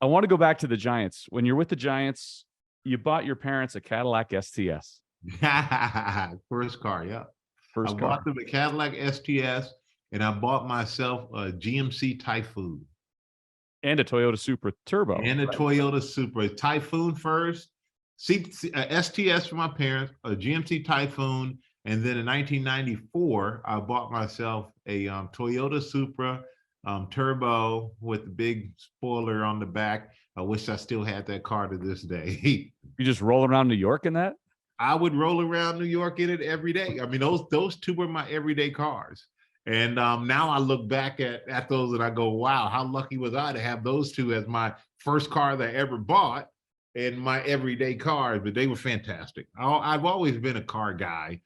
I want to go back to the Giants. When you're with the Giants, you bought your parents a Cadillac STS, First car, yeah. I first bought car, them a Cadillac STS, and I bought myself a GMC Typhoon and a Toyota Supra Turbo. and a Right? Toyota Supra. Typhoon first, STS for my parents, a GMC Typhoon, and then in 1994, I bought myself a Toyota Supra Turbo with the big spoiler on the back. I wish I still had that car to this day. You just roll around New York in that? I would roll around New York in it every day. I mean, those two were my everyday cars. And now I look back at those and I go, wow, how lucky was I to have those two as my first car that I ever bought and my everyday cars, but they were fantastic. I've always been a car guy.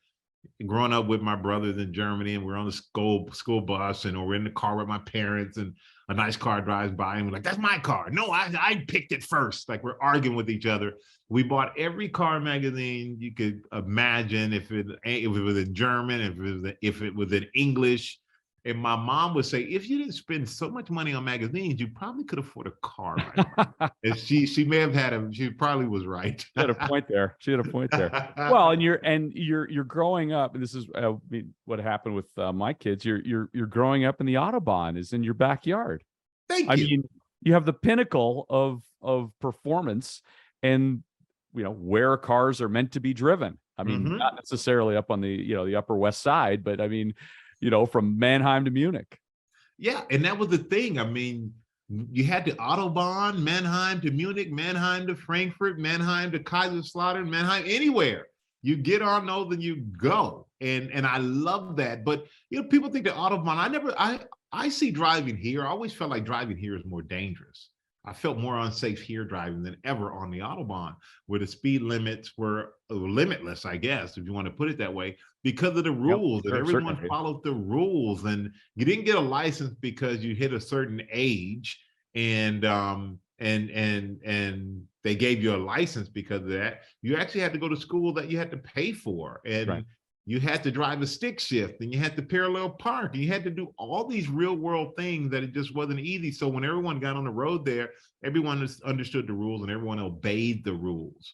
Growing up with my brothers in Germany, and we're on the school bus, and we're in the car with my parents, and a nice car drives by, and we're like, "That's my car." No, I picked it first. Like we're arguing with each other. We bought every car magazine you could imagine. If it was in German, if it was in English. And my mom would say, if you didn't spend so much money on magazines, you probably could afford a car right now. And she may have she probably was right. She had a point there. She had a point there. Well, and you're growing up, and this is what happened with my kids. You're growing up, in the Autobahn is in your backyard. Thank I you. mean, you have the pinnacle of performance, and where cars are meant to be driven. I mean, not necessarily up on the Upper West Side, but I mean, from Mannheim to Munich. Yeah, and that was the thing. I mean, you had the Autobahn, Mannheim to Munich, Mannheim to Frankfurt, Mannheim to Kaiserslautern, Mannheim, anywhere. You get on those and you go. And I love that. But people think the Autobahn, I see driving here. I always felt like driving here is more dangerous. I felt more unsafe here driving than ever on the Autobahn, where the speed limits were limitless, I guess, if you want to put it that way, because of the rules. Yep, and everyone certainly. followed the rules. And you didn't get a license because you hit a certain age, and they gave you a license because of that. You actually had to go to school that you had to pay for, and Right. you had to drive a stick shift, and you had to parallel park, and you had to do all these real world things that it just wasn't easy. So when everyone got on the road there, everyone understood the rules and everyone obeyed the rules.